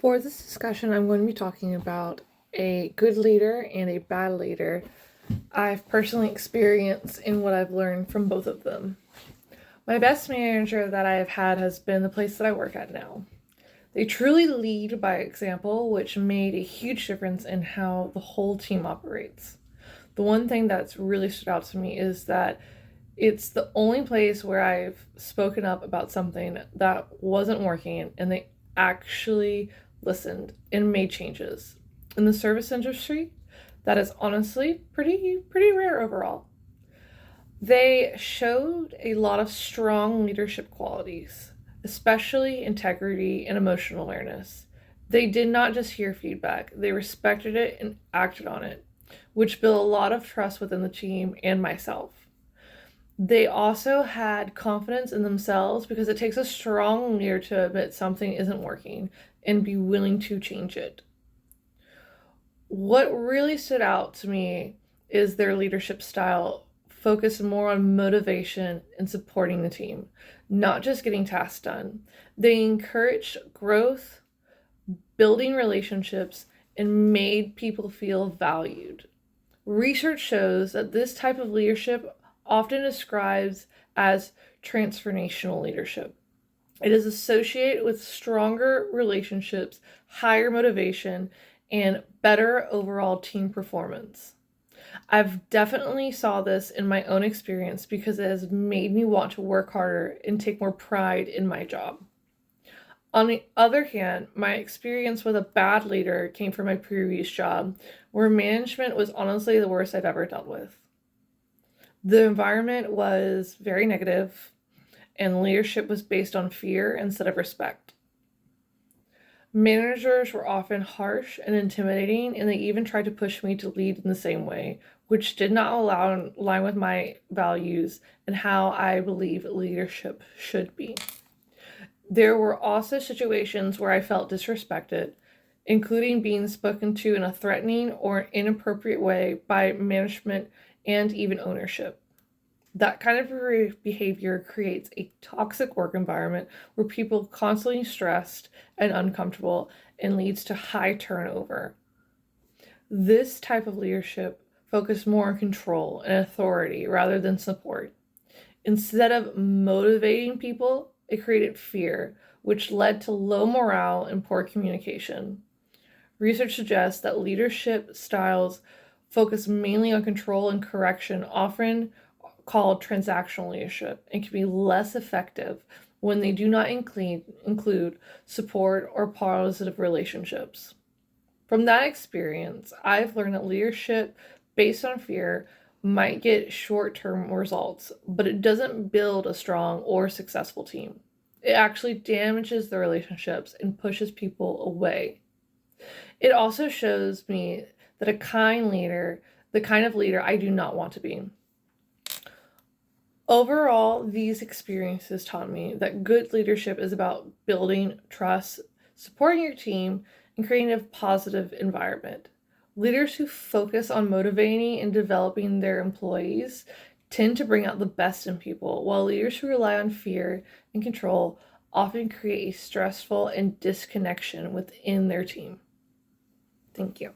For this discussion, I'm going to be talking about a good leader and a bad leader I've personally experienced in what I've learned from both of them. My best manager that I have had has been the place that I work at now. They truly lead by example, which made a huge difference in how the whole team operates. The one thing that's really stood out to me is that it's the only place where I've spoken up about something that wasn't working and they actually listened and made changes. In the service industry, that is honestly pretty rare overall. They showed a lot of strong leadership qualities, especially integrity and emotional awareness. They did not just hear feedback, they respected it and acted on it, which built a lot of trust within the team and myself. They also had confidence in themselves because it takes a strong leader to admit something isn't working and be willing to change it. What really stood out to me is their leadership style focused more on motivation and supporting the team, not just getting tasks done. They encouraged growth, building relationships, and made people feel valued. Research shows that this type of leadership often describes as transformational leadership. It is associated with stronger relationships, higher motivation, and better overall team performance. I've definitely saw this in my own experience because it has made me want to work harder and take more pride in my job. On the other hand, my experience with a bad leader came from my previous job, where management was honestly the worst I've ever dealt with. The environment was very negative, and leadership was based on fear instead of respect. Managers were often harsh and intimidating, and they even tried to push me to lead in the same way, which did not align with my values and how I believe leadership should be. There were also situations where I felt disrespected, including being spoken to in a threatening or inappropriate way by management and even ownership. That kind of behavior creates a toxic work environment where people are constantly stressed and uncomfortable and leads to high turnover. This type of leadership focused more on control and authority rather than support. Instead of motivating people, it created fear, which led to low morale and poor communication. Research suggests that leadership styles focus mainly on control and correction, often called transactional leadership, and can be less effective when they do not include support or positive relationships. From that experience, I've learned that leadership based on fear might get short term results, but it doesn't build a strong or successful team. It actually damages the relationships and pushes people away. It also shows me that the kind of leader I do not want to be. Overall, these experiences taught me that good leadership is about building trust, supporting your team, and creating a positive environment. Leaders who focus on motivating and developing their employees tend to bring out the best in people, while leaders who rely on fear and control often create a stressful and disconnection within their team. Thank you.